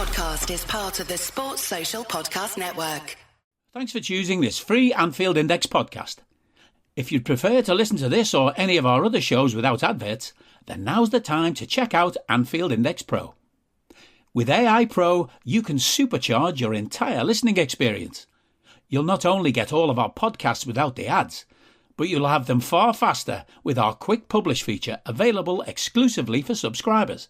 podcast is part of the Sports Social Podcast Network. Thanks for choosing this free Anfield Index podcast. If you'd prefer to listen to this or any of our other shows without adverts, then now's the time to check out Anfield Index Pro. With AI Pro, you can supercharge your entire listening experience. You'll not only get all of our podcasts without the ads, but you'll have them far faster with our quick publish feature available exclusively for subscribers.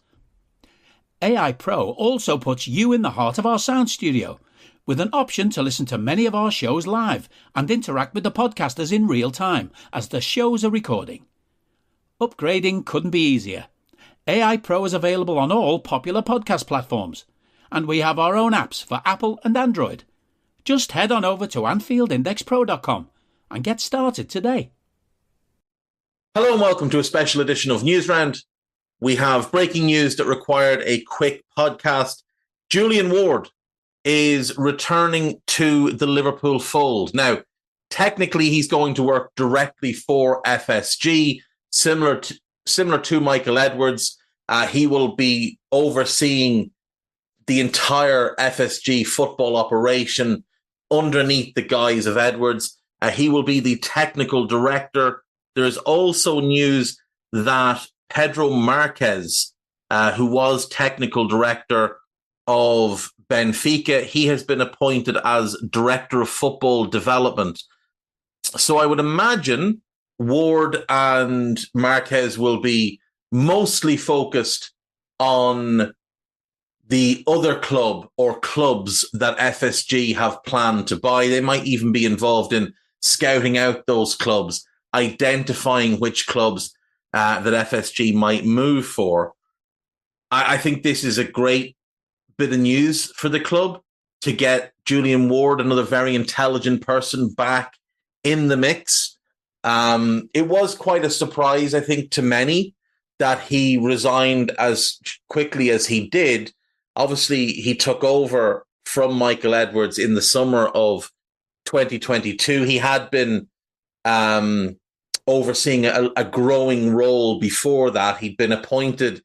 AI Pro also puts you in the heart of our sound studio, with an option to listen to many of our shows live and interact with the podcasters in real time as the shows are recording. Upgrading couldn't be easier. AI Pro is available on all popular podcast platforms, and we have our own apps for Apple and Android. Just head on over to anfieldindexpro.com and get started today. Hello and welcome to a special edition of Newsround. We have breaking news that required a quick podcast. Julian Ward is returning to the Liverpool fold. Now, technically, he's going to work directly for FSG, similar to Michael Edwards. He will be overseeing the entire FSG football operation underneath the guise of Edwards. He will be the technical director. There's also news that Pedro Marques, who was technical director of Benfica, he has been appointed as director of football development. So I would imagine Ward and Marques will be mostly focused on the other club or clubs that FSG have planned to buy. They might even be involved in scouting out those clubs, identifying which clubs that FSG might move for. I think this is a great bit of news for the club to get Julian Ward, another very intelligent person, back in the mix. It was quite a surprise, I think, to many that he resigned as quickly as he did. Obviously, he took over from Michael Edwards in the summer of 2022. He had been overseeing a growing role before that. He'd been appointed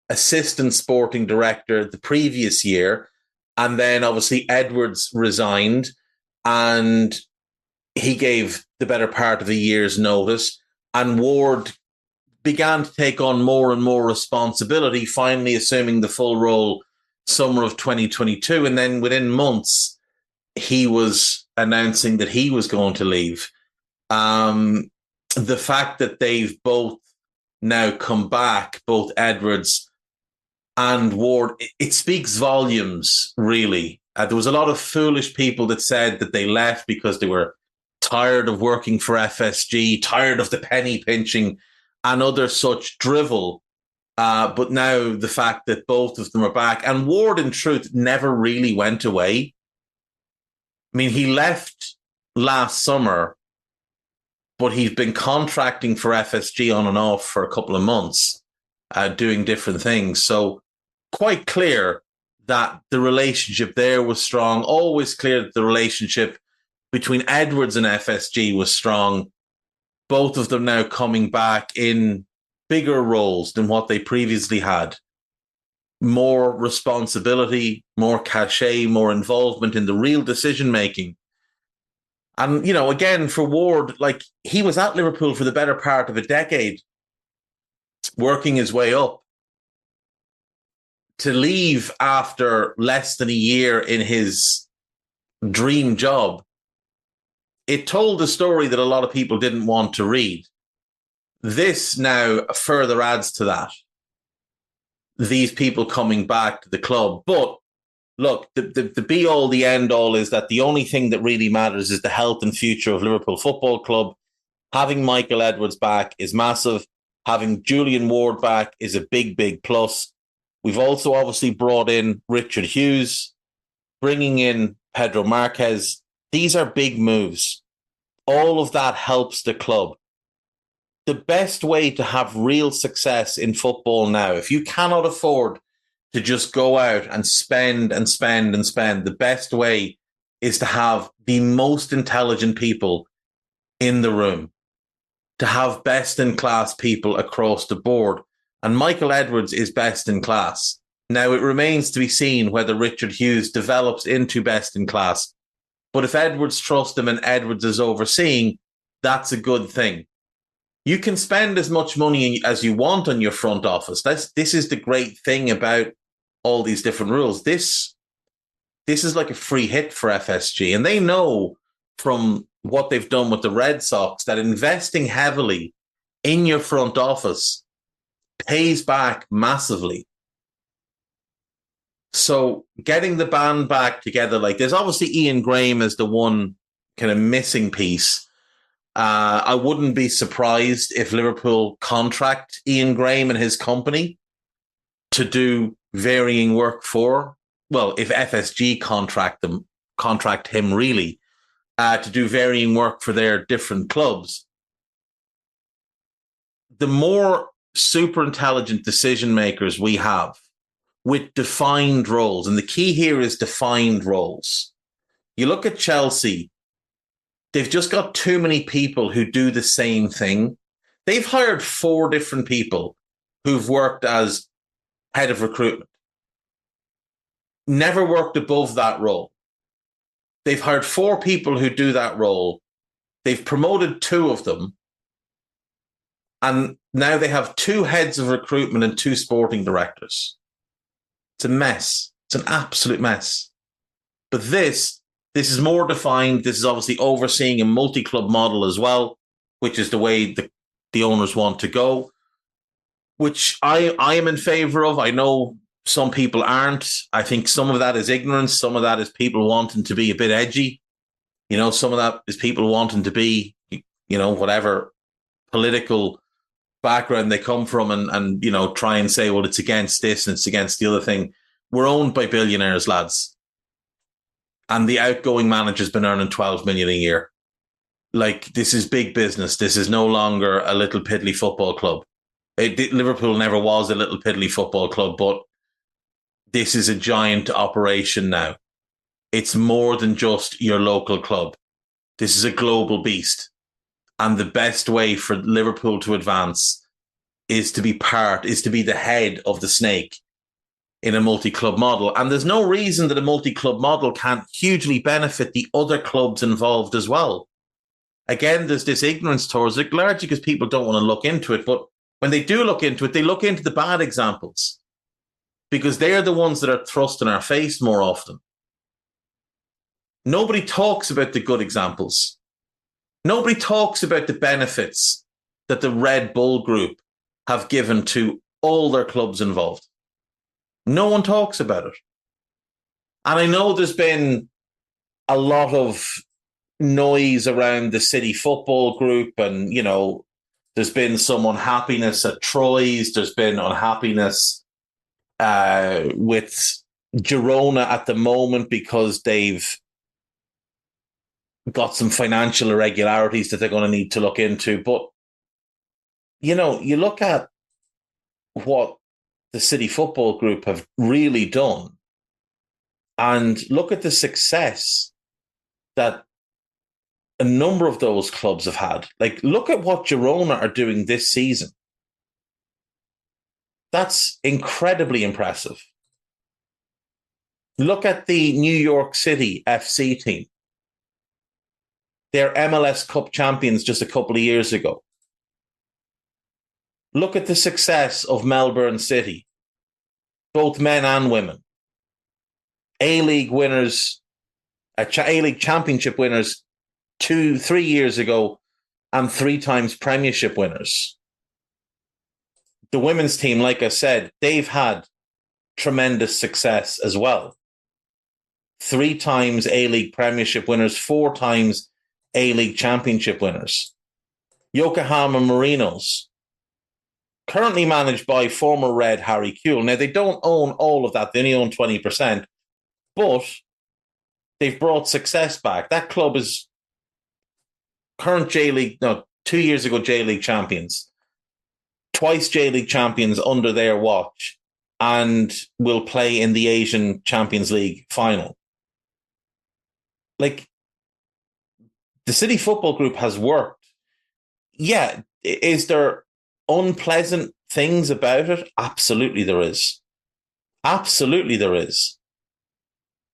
assistant sporting director the previous year, and then obviously Edwards resigned and he gave the better part of a year's notice, and Ward began to take on more and more responsibility, finally assuming the full role summer of 2022, and then within months he was announcing that he was going to leave. The fact that they've both now come back, both Edwards and Ward, it speaks volumes, really. There was a lot of foolish people that said that they left because they were tired of working for FSG, tired of the penny pinching and other such drivel. But now the fact that both of them are back, and Ward, in truth, never really went away. I mean, he left last summer, but he's been contracting for FSG on and off for a couple of months, doing different things. So quite clear that the relationship there was strong, always clear that the relationship between Edwards and FSG was strong. Both of them now coming back in bigger roles than what they previously had. More responsibility, more cachet, more involvement in the real decision-making. And, you know, again, for Ward, like, he was at Liverpool for the better part of a decade, working his way up. To leave after less than a year in his dream job, it told a story that a lot of people didn't want to read. This now further adds to that. These people coming back to the club. But look, the be-all, the end-all is that the only thing that really matters is the health and future of Liverpool Football Club. Having Michael Edwards back is massive. Having Julian Ward back is a big, big plus. We've also obviously brought in Richard Hughes, bringing in Pedro Marques. These are big moves. All of that helps the club. The best way to have real success in football now, if you cannot afford to just go out and spend and spend and spend, the best way is to have the most intelligent people in the room, to have best-in-class people across the board. And Michael Edwards is best in class. Now, it remains to be seen whether Richard Hughes develops into best in class. But if Edwards trusts him and Edwards is overseeing, that's a good thing. You can spend as much money as you want on your front office. This is the great thing about all these different rules. This is like a free hit for FSG. And they know from what they've done with the Red Sox that investing heavily in your front office pays back massively. So getting the band back together, like there's obviously Ian Graham as the one kind of missing piece. I wouldn't be surprised if Liverpool contract Ian Graham and his company to do varying work for, well, if FSG contract him really, to do varying work for their different clubs. The more super intelligent decision makers we have with defined roles, and the key here is defined roles. You look at Chelsea, they've just got too many people who do the same thing. They've hired 4 different people who've worked as head of recruitment. Never worked above that role. They've hired 4 people who do that role. They've promoted 2 of them. And now they have 2 heads of recruitment and 2 sporting directors. It's a mess. It's an absolute mess. But this is more defined. This is obviously overseeing a multi-club model as well, which is the way the owners want to go, which I am in favour of. I know some people aren't. I think some of that is ignorance. Some of that is people wanting to be a bit edgy. You know, some of that is people wanting to be, you know, whatever political background they come from and you know, try and say, well, it's against this and it's against the other thing. We're owned by billionaires, lads. And the outgoing manager's been earning 12 million a year. Like, this is big business. This is no longer a little piddly football club. Liverpool never was a little piddly football club, but this is a giant operation now. It's more than just your local club. This is a global beast. And the best way for Liverpool to advance is to be the head of the snake in a multi-club model. And there's no reason that a multi-club model can't hugely benefit the other clubs involved as well. Again, there's this ignorance towards it, largely because people don't want to look into it. But when they do look into it, they look into the bad examples because they're the ones that are thrust in our face more often. Nobody talks about the good examples. Nobody talks about the benefits that the Red Bull Group have given to all their clubs involved. No one talks about it. And I know there's been a lot of noise around the City Football Group and, you know, there's been some unhappiness at Troyes. There's been unhappiness with Girona at the moment because they've got some financial irregularities that they're going to need to look into. But, you know, you look at what the City Football Group have really done and look at the success that a number of those clubs have had. Like, look at what Girona are doing this season. That's incredibly impressive. Look at the New York City FC team. They're MLS Cup champions just a couple of years ago. Look at the success of Melbourne City, both men and women. A-League winners, A-League championship winners 2-3 years ago, and 3 times premiership winners. The women's team, like I said, they've had tremendous success as well. 3 times A-League premiership winners, 4 times A-League championship winners. Yokohama Marinos, currently managed by former Red Harry Kewell. Now, they don't own all of that. They only own 20%. But they've brought success back. That club is current 2 years ago J-League champions. Twice J-League champions under their watch and will play in the Asian Champions League final. Like, the City Football Group has worked. Yeah, is there unpleasant things about it? Absolutely there is. Absolutely there is.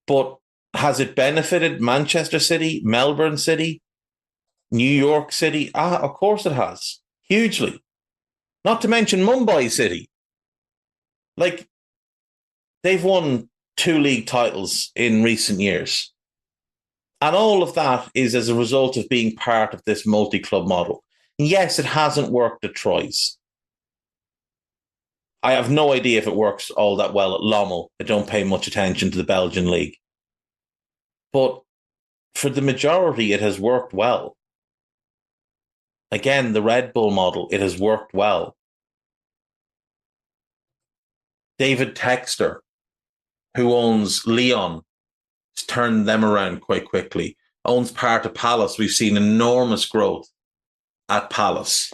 But has it benefited Manchester City, Melbourne City, New York City? Of course it has. Hugely. Not to mention Mumbai City. Like, they've won 2 league titles in recent years. And all of that is as a result of being part of this multi-club model. Yes, it hasn't worked at Troyes. I have no idea if it works all that well at Lommel. I don't pay much attention to the Belgian league. But for the majority, it has worked well. Again, the Red Bull model, it has worked well. David Textor, who owns Lyon, has turned them around quite quickly. Owns part of Palace. We've seen enormous growth at Palace.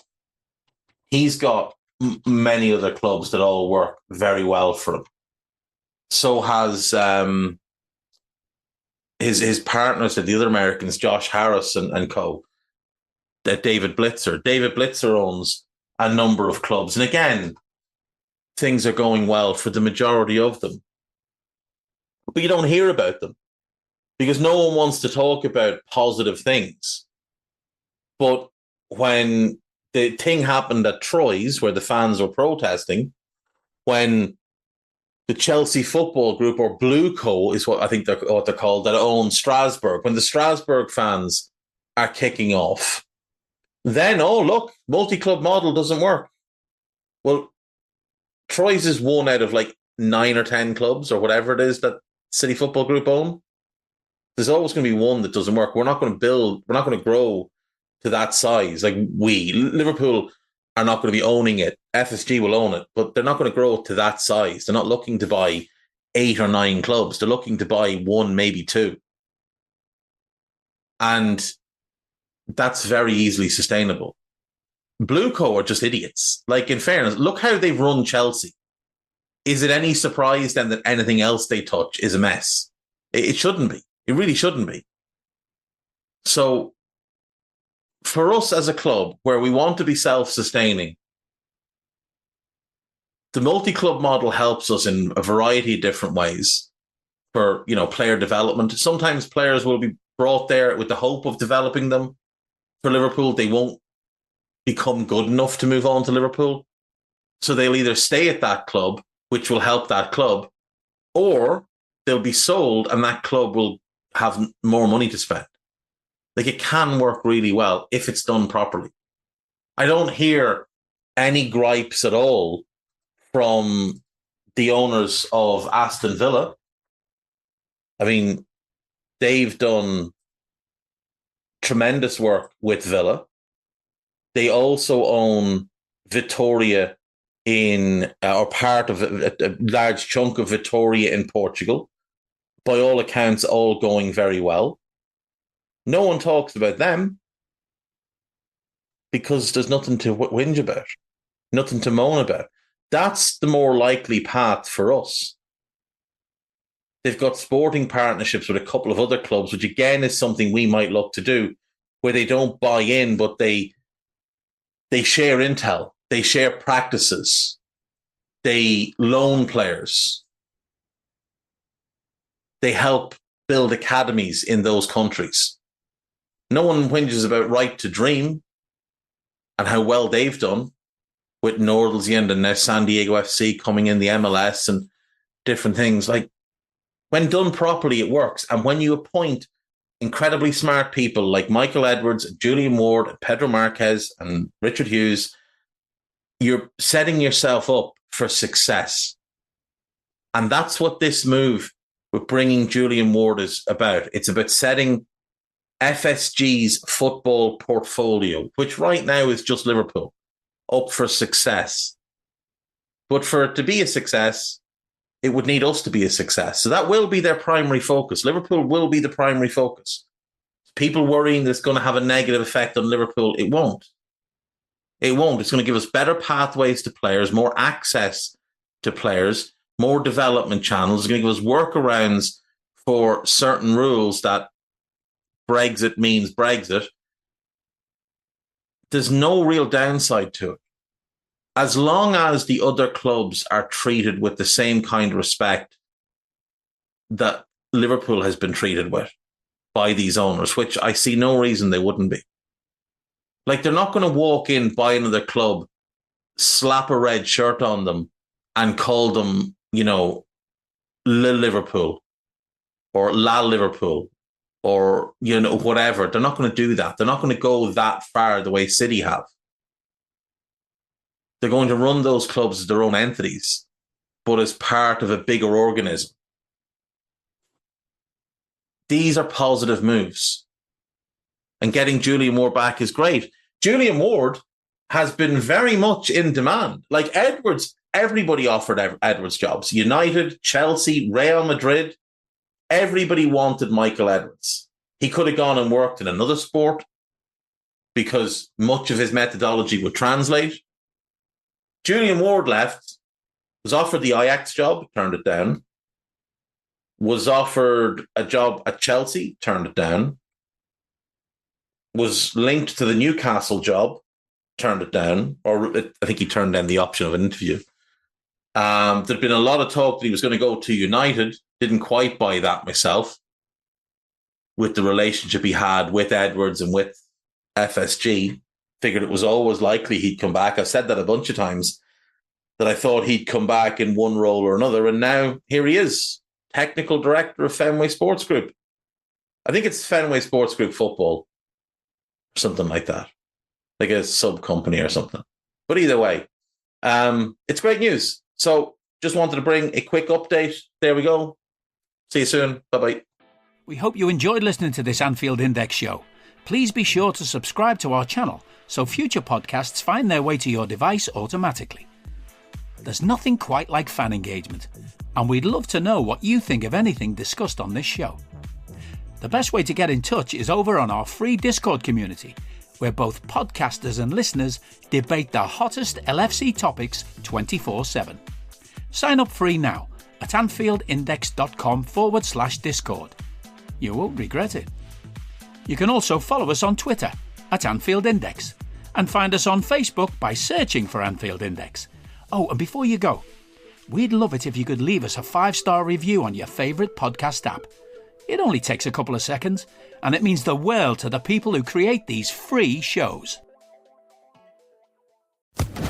He's got many other clubs that all work very well for him. So has his partners at the other Americans, Josh Harris and co. David Blitzer. David Blitzer owns a number of clubs. And again, things are going well for the majority of them. But you don't hear about them because no one wants to talk about positive things. But when the thing happened at Troyes, where the fans were protesting, when the Chelsea Football Group, or Blue Co, is what I think they're called, that own Strasbourg, when the Strasbourg fans are kicking off, then, oh, look, multi-club model doesn't work. Well, Troyes is one out of like 9 or 10 clubs or whatever it is that City Football Group own. There's always going to be one that doesn't work. We're not going to grow to that size. Like Liverpool are not going to be owning it. FSG will own it, but they're not going to grow to that size. They're not looking to buy 8 or 9 clubs. They're looking to buy 1, maybe 2. And that's very easily sustainable. Blue Co are just idiots. Like, in fairness, look how they've run Chelsea. Is it any surprise then that anything else they touch is a mess? It shouldn't be. It really shouldn't be. So for us as a club, where we want to be self-sustaining, the multi-club model helps us in a variety of different ways for, player development. Sometimes players will be brought there with the hope of developing them. For Liverpool, they won't become good enough to move on to Liverpool. So they'll either stay at that club, which will help that club, or they'll be sold and that club will have more money to spend. Like, it can work really well if it's done properly. I don't hear any gripes at all from the owners of Aston Villa. I mean, they've done tremendous work with Villa. They also own Vitória or part of a large chunk of Vitória in Portugal. By all accounts, all going very well. No one talks about them because there's nothing to whinge about, nothing to moan about. That's the more likely path for us. They've got sporting partnerships with a couple of other clubs, which again is something we might look to do, where they don't buy in, but they share intel, they share practices, they loan players, they help build academies in those countries. No one whinges about Right to Dream and how well they've done with Nordelsjend and now San Diego FC coming in the MLS and different things. Like, when done properly, it works. And when you appoint incredibly smart people like Michael Edwards, Julian Ward, Pedro Marques and Richard Hughes, you're setting yourself up for success. And that's what this move with bringing Julian Ward is about. It's about setting FSG's football portfolio, which right now is just Liverpool, up for success. But for it to be a success, it would need us to be a success. So that will be their primary focus. Liverpool will be the primary focus. People worrying that it's going to have a negative effect on Liverpool, it won't. It won't. It's going to give us better pathways to players, more access to players, more development channels. It's going to give us workarounds for certain rules that Brexit means Brexit. There's no real downside to it. as long as the other clubs are treated with the same kind of respect that Liverpool has been treated with by these owners, which I see no reason they wouldn't be. Like, they're not going to walk in, buy another club, slap a red shirt on them and call them, Liverpool or La Liverpool or, whatever. They're not going to do that. They're not going to go that far the way City have. They're going to run those clubs as their own entities, but as part of a bigger organism. These are positive moves. And getting Julian Ward back is great. Julian Ward has been very much in demand. Like Edwards, everybody offered Edwards jobs. United, Chelsea, Real Madrid, everybody wanted Michael Edwards. He could have gone and worked in another sport because much of his methodology would translate. Julian Ward left, was offered the Ajax job, turned it down. Was offered a job at Chelsea, turned it down. Was linked to the Newcastle job, turned it down. Or I think he turned down the option of an interview. There'd been a lot of talk that he was going to go to United. Didn't quite buy that myself. With the relationship he had with Edwards and with FSG. Figured it was always likely he'd come back. I've said that a bunch of times, that I thought he'd come back in one role or another. And now here he is, technical director of Fenway Sports Group. I think it's Fenway Sports Group Football or something like that. Like a sub-company or something. But either way, it's great news. So just wanted to bring a quick update. There we go. See you soon. Bye-bye. We hope you enjoyed listening to this Anfield Index show. Please be sure to subscribe to our channel so future podcasts find their way to your device automatically. There's nothing quite like fan engagement, and we'd love to know what you think of anything discussed on this show. The best way to get in touch is over on our free Discord community, where both podcasters and listeners debate the hottest LFC topics 24/7. Sign up free now at anfieldindex.com/Discord. You won't regret it. You can also follow us on Twitter at Anfield Index and find us on Facebook by searching for Anfield Index. Oh, and before you go, we'd love it if you could leave us a 5-star review on your favourite podcast app. It only takes a couple of seconds, and it means the world to the people who create these free shows.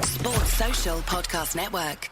Sports Social Podcast Network.